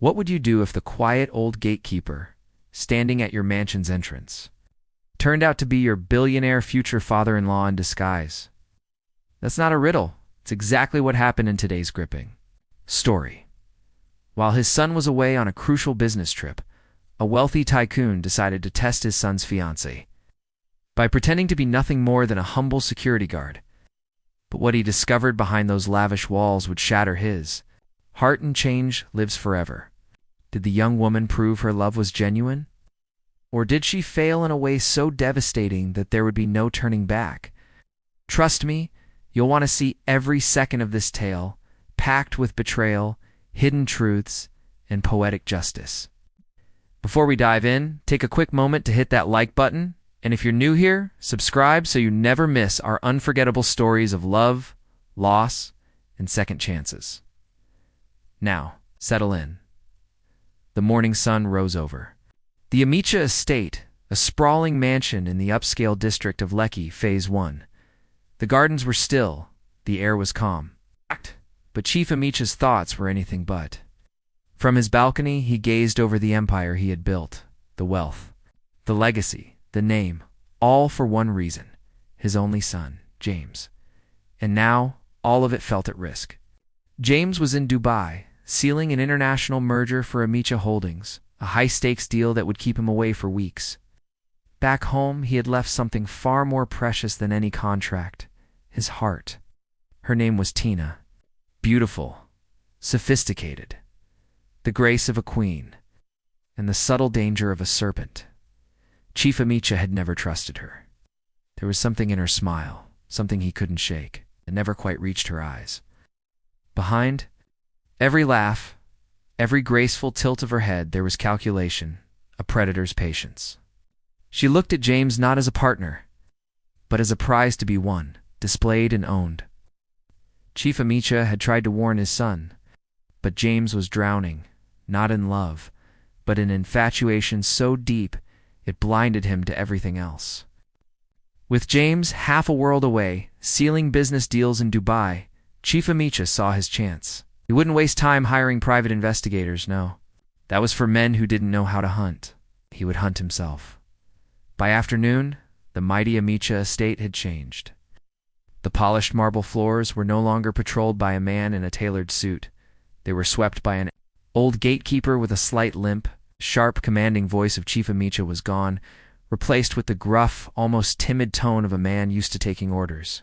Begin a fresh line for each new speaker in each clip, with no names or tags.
What would you do if the quiet old gatekeeper, standing at your mansion's entrance, turned out to be your billionaire future father-in-law in disguise? That's not a riddle. It's exactly what happened in today's gripping story. While his son was away on a crucial business trip, a wealthy tycoon decided to test his son's fiancée by pretending to be nothing more than a humble security guard. But what he discovered behind those lavish walls would shatter his heart, and change lives forever. Did the young woman prove her love was genuine? Or did she fail in a way so devastating that there would be no turning back? Trust me, you'll want to see every second of this tale, packed with betrayal, hidden truths, and poetic justice. Before we dive in, take a quick moment to hit that like button, and if you're new here, subscribe so you never miss our unforgettable stories of love, loss, and second chances. Now, settle in. The morning sun rose over the Amica estate, a sprawling mansion in the upscale district of Lekki, Phase 1. The gardens were still, the air was calm. But Chief Amica's thoughts were anything but. From his balcony, he gazed over the empire he had built, the wealth, the legacy, the name, all for one reason: his only son, James. And now, all of it felt at risk. James was in Dubai, sealing an international merger for Amica Holdings, a high-stakes deal that would keep him away for weeks. Back home, he had left something far more precious than any contract: his heart. Her name was Tina. Beautiful, sophisticated, the grace of a queen, and the subtle danger of a serpent. Chief Amica had never trusted her. There was something in her smile, something he couldn't shake, that never quite reached her eyes. Behind every laugh, every graceful tilt of her head, there was calculation, a predator's patience. She looked at James not as a partner, but as a prize to be won, displayed and owned. Chief Amica had tried to warn his son, but James was drowning, not in love, but in infatuation so deep it blinded him to everything else. With James half a world away, sealing business deals in Dubai, Chief Amica saw his chance. He wouldn't waste time hiring private investigators, no. That was for men who didn't know how to hunt. He would hunt himself. By afternoon, the mighty Amica estate had changed. The polished marble floors were no longer patrolled by a man in a tailored suit. They were swept by an old gatekeeper with a slight limp. Sharp, commanding voice of Chief Amica was gone, replaced with the gruff, almost timid tone of a man used to taking orders.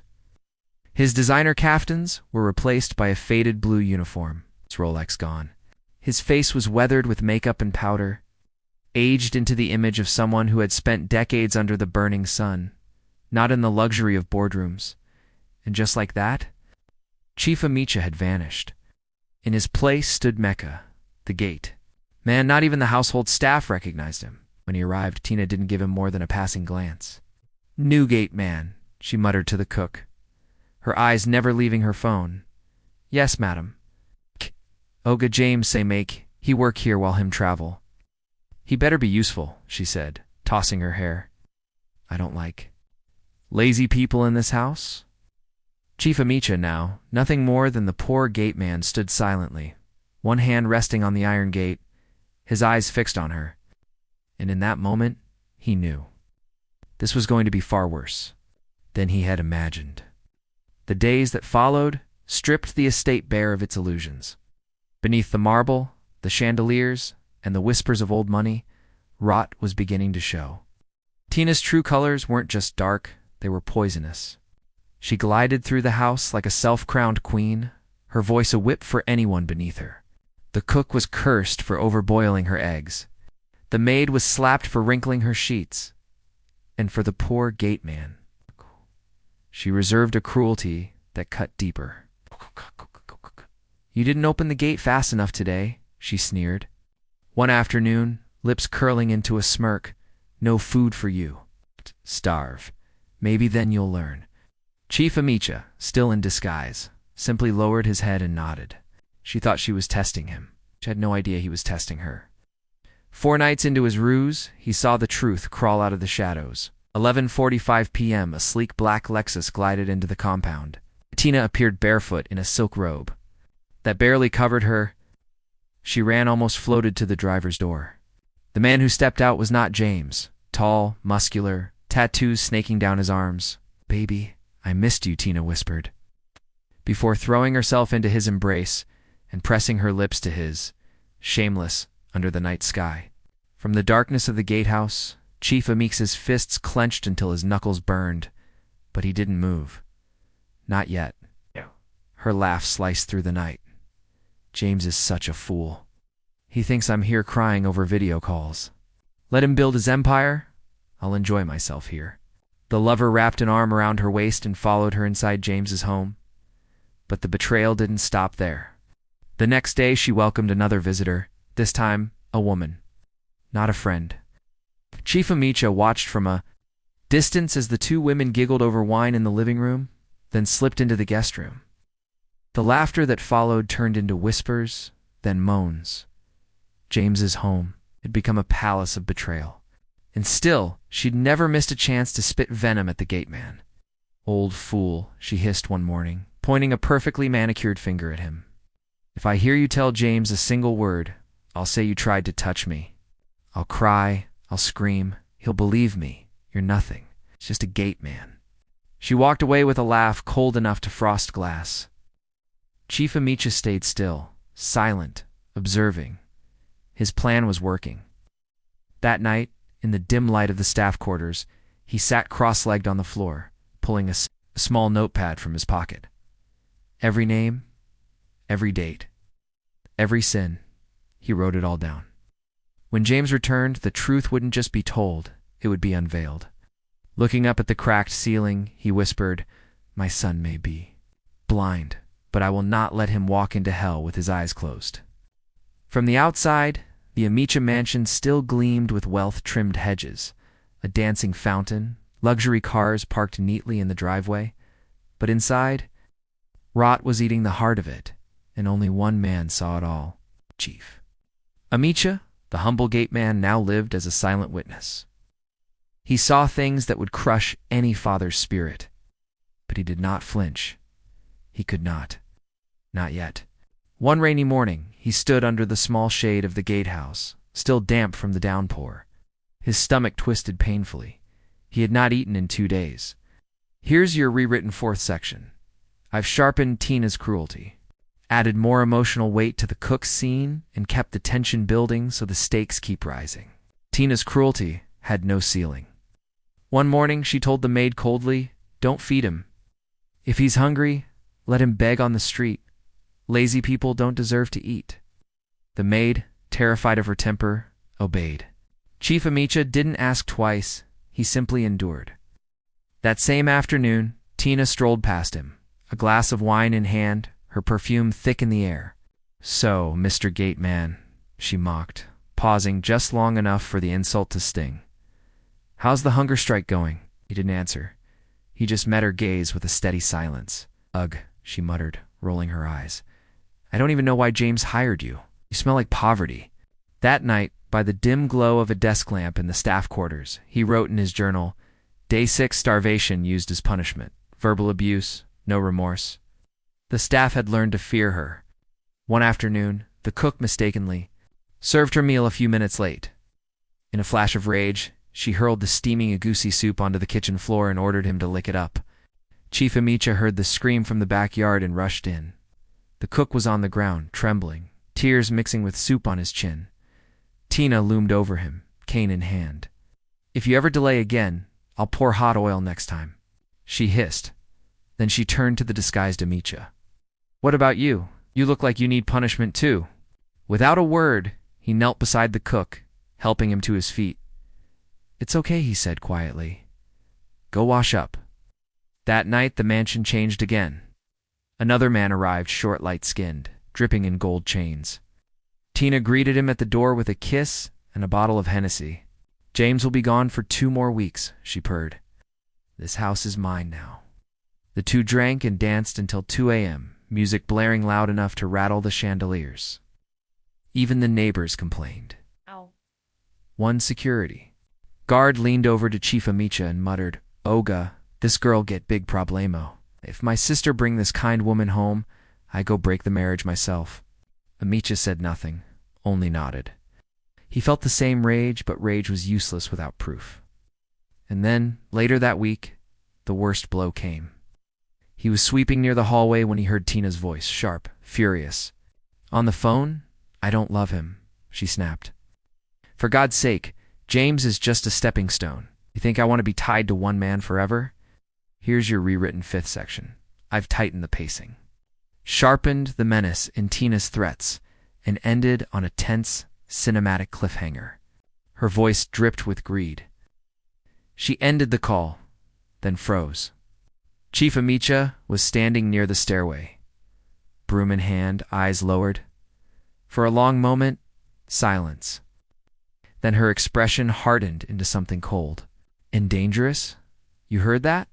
His designer caftans were replaced by a faded blue uniform, his Rolex gone. His face was weathered with makeup and powder, aged into the image of someone who had spent decades under the burning sun, not in the luxury of boardrooms. And just like that, Chief Amica had vanished. In his place stood Mecca, the gate. Man, not even the household staff recognized him. When he arrived, Tina didn't give him more than a passing glance. "New gate man," she muttered to the cook, her eyes never leaving her phone. "Yes, madam." "Oga James say make he work here while him travel." "He better be useful," she said, tossing her hair. "I don't like lazy people in this house." Chief Amica now, nothing more than the poor gate man, stood silently, one hand resting on the iron gate, his eyes fixed on her. And in that moment, he knew. This was going to be far worse than he had imagined. The days that followed stripped the estate bare of its illusions. Beneath the marble, the chandeliers, and the whispers of old money, rot was beginning to show. Tina's true colors weren't just dark, they were poisonous. She glided through the house like a self-crowned queen, her voice a whip for anyone beneath her. The cook was cursed for overboiling her eggs. The maid was slapped for wrinkling her sheets. And for the poor gate man, she reserved a cruelty that cut deeper. "You didn't open the gate fast enough today," she sneered. One afternoon, lips curling into a smirk, "No food for you. Starve. Maybe then you'll learn." Chief Amica, still in disguise, simply lowered his head and nodded. She thought she was testing him. She had no idea he was testing her. 4 nights into his ruse, he saw the truth crawl out of the shadows. 11:45 p.m., a sleek black Lexus glided into the compound. Tina appeared barefoot in a silk robe that barely covered her She ran, almost floated to the driver's door. The man who stepped out was not James. Tall, muscular, tattoos snaking down his arms. "Baby, I missed you," Tina whispered, before throwing herself into his embrace and pressing her lips to his, shameless under the night sky. From the darkness of the gatehouse, Chief Amix's fists clenched until his knuckles burned, but he didn't move. Not yet. Her laugh sliced through the night. "James is such a fool. He thinks I'm here crying over video calls. Let him build his empire. I'll enjoy myself here." The lover wrapped an arm around her waist and followed her inside James's home. But the betrayal didn't stop there. The next day she welcomed another visitor, this time a woman, not a friend. Chief Amicha watched from a distance as the two women giggled over wine in the living room, then slipped into the guest room. The laughter that followed turned into whispers, then moans. James's home had become a palace of betrayal. And still, she'd never missed a chance to spit venom at the gate man. "Old fool," she hissed one morning, pointing a perfectly manicured finger at him. "If I hear you tell James a single word, I'll say you tried to touch me. I'll cry, I'll scream. He'll believe me. You're nothing. It's just a gate man." She walked away with a laugh cold enough to frost glass. Chief Amicha stayed still, silent, observing. His plan was working. That night, in the dim light of the staff quarters, he sat cross-legged on the floor, pulling a small notepad from his pocket. Every name, every date, every sin, he wrote it all down. When James returned, the truth wouldn't just be told, it would be unveiled. Looking up at the cracked ceiling, he whispered, "My son may be blind, but I will not let him walk into hell with his eyes closed." From the outside, the Amicha mansion still gleamed with wealth-trimmed hedges, a dancing fountain, luxury cars parked neatly in the driveway. But inside, rot was eating the heart of it, and only one man saw it all: Chief Amicha, the humble gate man, now lived as a silent witness. He saw things that would crush any father's spirit, but he did not flinch. He could not. Not yet. One rainy morning, he stood under the small shade of the gatehouse, still damp from the downpour. His stomach twisted painfully. He had not eaten in 2 days. "Here's your rewritten 4th section. I've sharpened Tina's cruelty, added more emotional weight to the cook's scene, and kept the tension building so the stakes keep rising." Tina's cruelty had no ceiling. One morning, she told the maid coldly, "Don't feed him. If he's hungry, let him beg on the street. Lazy people don't deserve to eat." The maid, terrified of her temper, obeyed. Chief Amicha didn't ask twice, he simply endured. That same afternoon, Tina strolled past him, a glass of wine in hand, her perfume thick in the air. "So, Mr. Gateman," she mocked, pausing just long enough for the insult to sting. "How's the hunger strike going?" He didn't answer. He just met her gaze with a steady silence. "Ugh," she muttered, rolling her eyes. "I don't even know why James hired you. You smell like poverty." That night, by the dim glow of a desk lamp in the staff quarters, he wrote in his journal, "Day 6 starvation used as punishment. Verbal abuse, no remorse." The staff had learned to fear her. One afternoon, the cook mistakenly served her meal a few minutes late. In a flash of rage, she hurled the steaming agusi soup onto the kitchen floor and ordered him to lick it up. Chief Amicha heard the scream from the backyard and rushed in. The cook was on the ground, trembling, tears mixing with soup on his chin. Tina loomed over him, cane in hand. "If you ever delay again, I'll pour hot oil next time," she hissed. Then she turned to the disguised Amicha. "What about you? You look like you need punishment too." Without a word, he knelt beside the cook, helping him to his feet. "It's okay," he said quietly. "Go wash up." That night, the mansion changed again. Another man arrived, short, light-skinned, dripping in gold chains. Tina greeted him at the door with a kiss and a bottle of Hennessy. "James will be gone for 2 more weeks," she purred. "This house is mine now." The two drank and danced until 2 a.m., music blaring loud enough to rattle the chandeliers. Even the neighbors complained.
Ow.
One security guard leaned over to Chief Amicha and muttered, "Oga, this girl get big problemo. If my sister bring this kind woman home, I go break the marriage myself." Amicha said nothing, only nodded. He felt the same rage, but rage was useless without proof. And then, later that week, the worst blow came. He was sweeping near the hallway when he heard Tina's voice, sharp, furious. On the phone? I don't love him, she snapped. For God's sake, James is just a stepping stone. You think I want to be tied to one man forever? Here's your rewritten fifth section. I've tightened the pacing. Sharpened the menace in Tina's threats, and ended on a tense, cinematic cliffhanger. Her voice dripped with greed. She ended the call, then froze. Chief Amicha was standing near the stairway, broom in hand, eyes lowered. For a long moment, silence. Then her expression hardened into something cold. And dangerous? You heard that?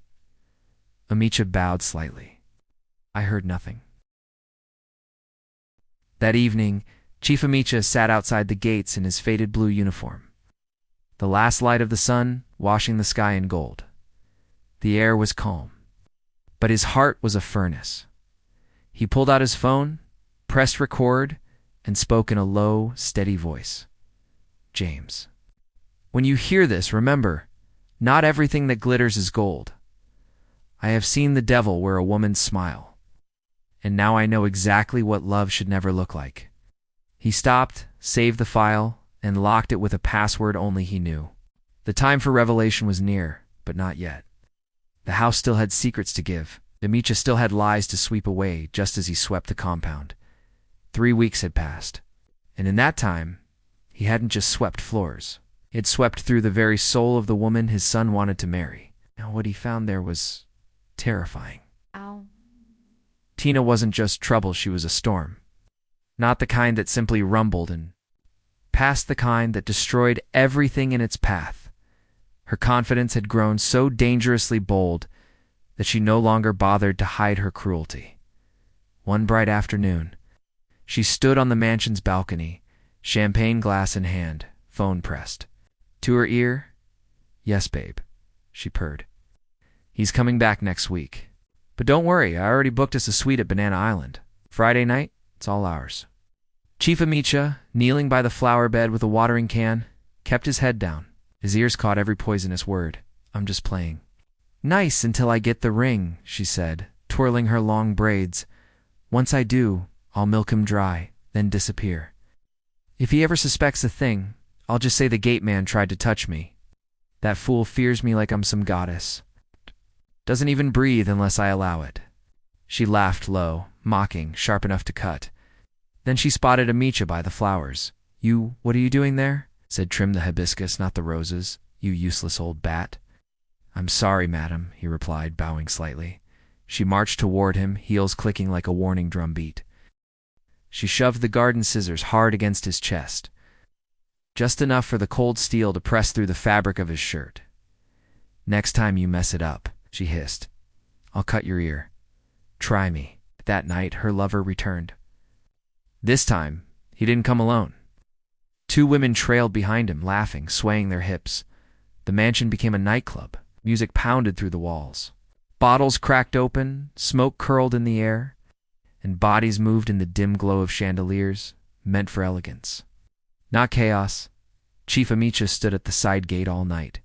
Amicha bowed slightly. I heard nothing. That evening, Chief Amicha sat outside the gates in his faded blue uniform. The last light of the sun washing the sky in gold. The air was calm, but his heart was a furnace. He pulled out his phone, pressed record, and spoke in a low, steady voice. James. When you hear this, remember, not everything that glitters is gold. I have seen the devil wear a woman's smile, and now I know exactly what love should never look like. He stopped, saved the file, and locked it with a password only he knew. The time for revelation was near, but not yet. The house still had secrets to give. Amicha still had lies to sweep away, just as he swept the compound. 3 weeks had passed, and in that time, he hadn't just swept floors. He had swept through the very soul of the woman his son wanted to marry. Now what he found there was terrifying.
Ow.
Tina wasn't just trouble, she was a storm. Not the kind that simply rumbled and passed, the kind that destroyed everything in its path. Her confidence had grown so dangerously bold that she no longer bothered to hide her cruelty. One bright afternoon, she stood on the mansion's balcony, champagne glass in hand, phone pressed. To her ear, "Yes, babe," she purred. "He's coming back next week. But don't worry, I already booked us a suite at Banana Island. Friday night, it's all ours." Chief Amicha, kneeling by the flower bed with a watering can, kept his head down. His ears caught every poisonous word. "I'm just playing." "Nice until I get the ring," she said, twirling her long braids. "Once I do, I'll milk him dry, then disappear. If he ever suspects a thing, I'll just say the gate man tried to touch me. That fool fears me like I'm some goddess. Doesn't even breathe unless I allow it." She laughed low, mocking, sharp enough to cut. Then she spotted Amicha by the flowers. What are you doing there?" said Trim the hibiscus, not the roses. "You useless old bat." "I'm sorry, madam," he replied, bowing slightly. She marched toward him, heels clicking like a warning drum beat. She shoved the garden scissors hard against his chest, just enough for the cold steel to press through the fabric of his shirt. "Next time you mess it up," she hissed, "I'll cut your ear. Try me." That night, her lover returned. This time, he didn't come alone. 2 women trailed behind him, laughing, swaying their hips. The mansion became a nightclub. Music pounded through the walls. Bottles cracked open, smoke curled in the air, and bodies moved in the dim glow of chandeliers, meant for elegance. Not chaos. Chief Amicha stood at the side gate all night.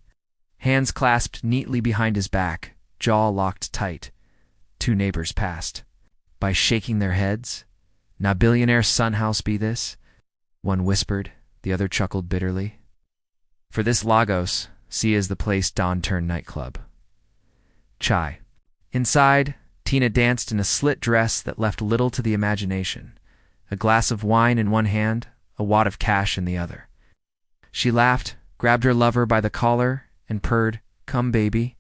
Hands clasped neatly behind his back, jaw locked tight. 2 neighbors passed. By shaking their heads, "Now Billionaire's son house be this?" One whispered, the other chuckled bitterly. For this Lagos, see as the place Don turned nightclub. Chai. Inside, Tina danced in a slit dress that left little to the imagination. A glass of wine in one hand, a wad of cash in the other. She laughed, grabbed her lover by the collar, and purred, "Come, baby.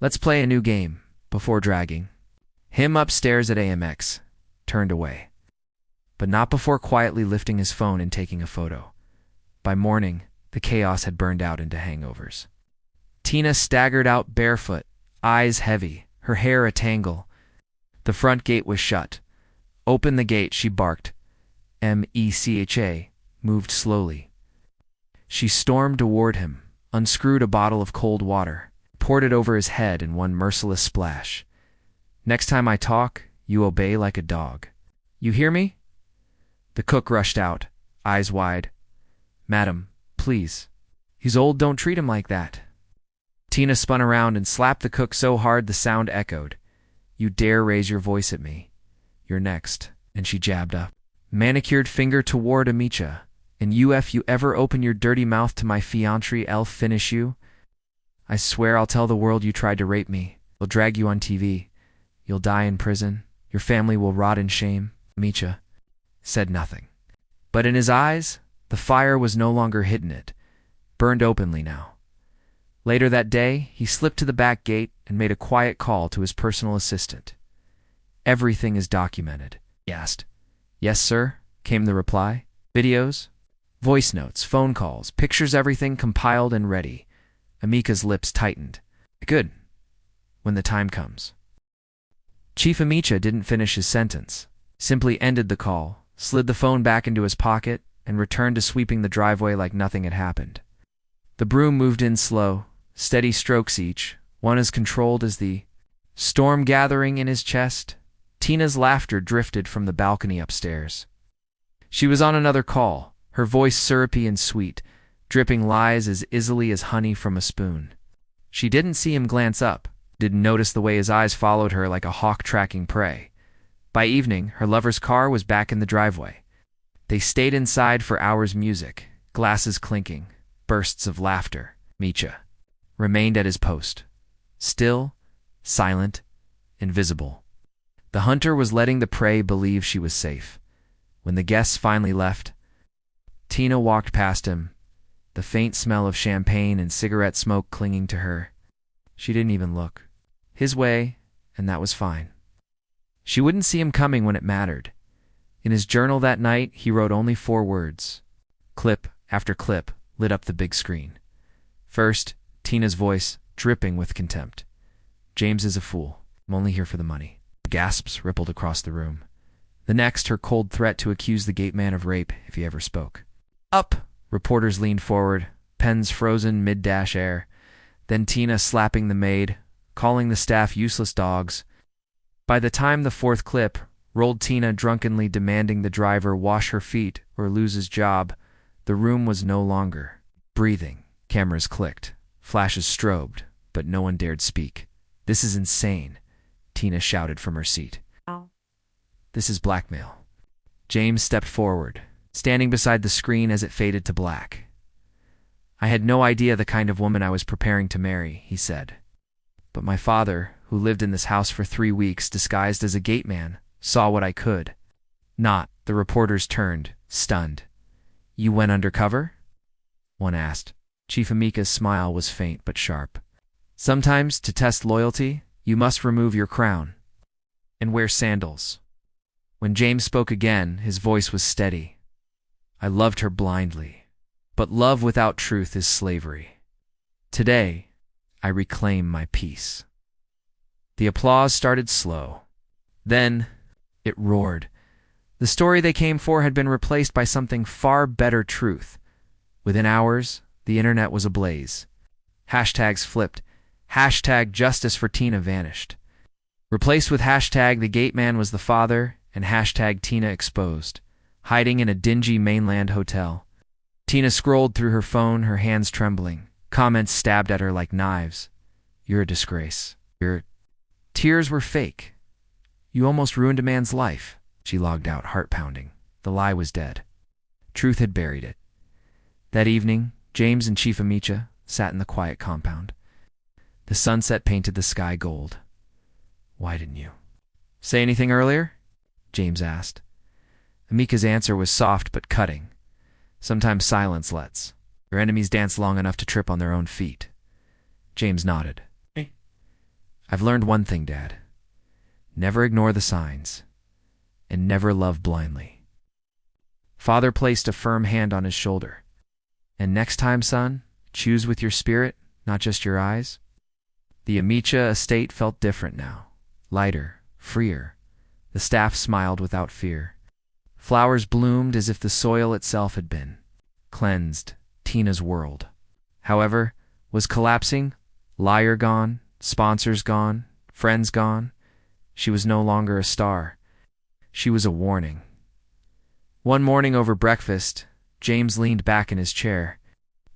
Let's play a new game," before dragging him upstairs at AMX, turned away. But not before quietly lifting his phone and taking a photo. By morning, the chaos had burned out into hangovers. Tina staggered out barefoot, eyes heavy, her hair a tangle. The front gate was shut. "Open the gate," she barked. Mecha moved slowly. She stormed toward him, unscrewed a bottle of cold water, poured it over his head in one merciless splash. "Next time I talk, you obey like a dog. You hear me?" The cook rushed out, eyes wide. "Madam, please. He's old, don't treat him like that." Tina spun around and slapped the cook so hard the sound echoed. "You dare raise your voice at me. You're next." And she jabbed up. Manicured finger toward Amicha. "And you, if you ever open your dirty mouth to my fiancée, I'll finish you. I swear I'll tell the world you tried to rape me. They'll drag you on TV. You'll die in prison. Your family will rot in shame." Amicha said nothing. But in his eyes, the fire was no longer hidden. It burned openly now. Later that day, he slipped to the back gate and made a quiet call to his personal assistant. "Everything is documented," he asked. "Yes, sir," came the reply. "Videos, voice notes, phone calls, pictures, everything compiled and ready." Amika's lips tightened. "Good. When the time comes." Chief Amicha didn't finish his sentence, simply ended the call, slid the phone back into his pocket, and returned to sweeping the driveway like nothing had happened. The broom moved in slow, steady strokes each, one as controlled as the storm gathering in his chest. Tina's laughter drifted from the balcony upstairs. She was on another call, her voice syrupy and sweet, dripping lies as easily as honey from a spoon. She didn't see him glance up, didn't notice the way his eyes followed her like a hawk tracking prey. By evening, her lover's car was back in the driveway. They stayed inside for hours, music, glasses clinking, bursts of laughter. Amicha remained at his post, still, silent, invisible. The hunter was letting the prey believe she was safe. When the guests finally left, Tina walked past him, the faint smell of champagne and cigarette smoke clinging to her. She didn't even look. His way, and that was fine. She wouldn't see him coming when it mattered. In his journal that night, he wrote only 4 words. Clip after clip lit up the big screen. First, Tina's voice, dripping with contempt. "James is a fool. I'm only here for the money." Gasps rippled across the room. The next, her cold threat to accuse the gate man of rape if he ever spoke. "Up!" Reporters leaned forward, pens frozen mid-dash air. Then Tina slapping the maid, calling the staff useless dogs. By the time the 4th clip rolled, Tina drunkenly demanding the driver wash her feet or lose his job, the room was no longer breathing. Cameras clicked, flashes strobed, but no one dared speak. "This is insane," Tina shouted from her seat. "This is blackmail." James stepped forward, standing beside the screen as it faded to black. "I had no idea the kind of woman I was preparing to marry," he said. "But my father, who lived in this house for 3 weeks disguised as a gate man, saw what I could." "Not." The reporters turned, stunned. "You went undercover?" one asked. Chief Amika's smile was faint but sharp. "Sometimes, to test loyalty, you must remove your crown and wear sandals." When James spoke again, his voice was steady. "I loved her blindly, but love without truth is slavery. Today, I reclaim my peace." The applause started slow. Then, it roared. The story they came for had been replaced by something far better: truth. Within hours, the internet was ablaze. Hashtags flipped. Hashtag justice for Tina vanished. Replaced with hashtag the gate man was the father, and hashtag Tina exposed, hiding in a dingy mainland hotel. Tina scrolled through her phone, her hands trembling. Comments stabbed at her like knives. "You're a disgrace. Your tears were fake. You almost ruined a man's life." She logged out, heart pounding. The lie was dead. Truth had buried it. That evening, James and Chief Amicha sat in the quiet compound. The sunset painted the sky gold. "Why didn't you say anything earlier?" James asked. Amika's answer was soft but cutting. "Sometimes silence lets your enemies dance long enough to trip on their own feet." James nodded. "I've learned one thing, Dad. Never ignore the signs, and never love blindly." Father placed a firm hand on his shoulder. "And next time, son, choose with your spirit, not just your eyes." The Amicha estate felt different now. Lighter, freer. The staff smiled without fear. Flowers bloomed as if the soil itself had been cleansed. Tina's world, however, was collapsing. Liar gone, sponsors gone, friends gone. She was no longer a star. She was a warning. One morning over breakfast, James leaned back in his chair.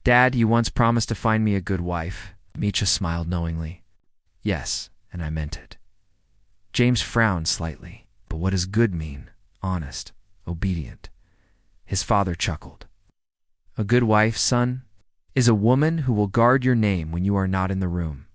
Dad, you once promised to find me a good wife. Misha smiled knowingly. Yes, and I meant it. James frowned slightly. But what does good mean? Honest, obedient. His father chuckled. A good wife, son, is a woman who will guard your name when you are not in the room.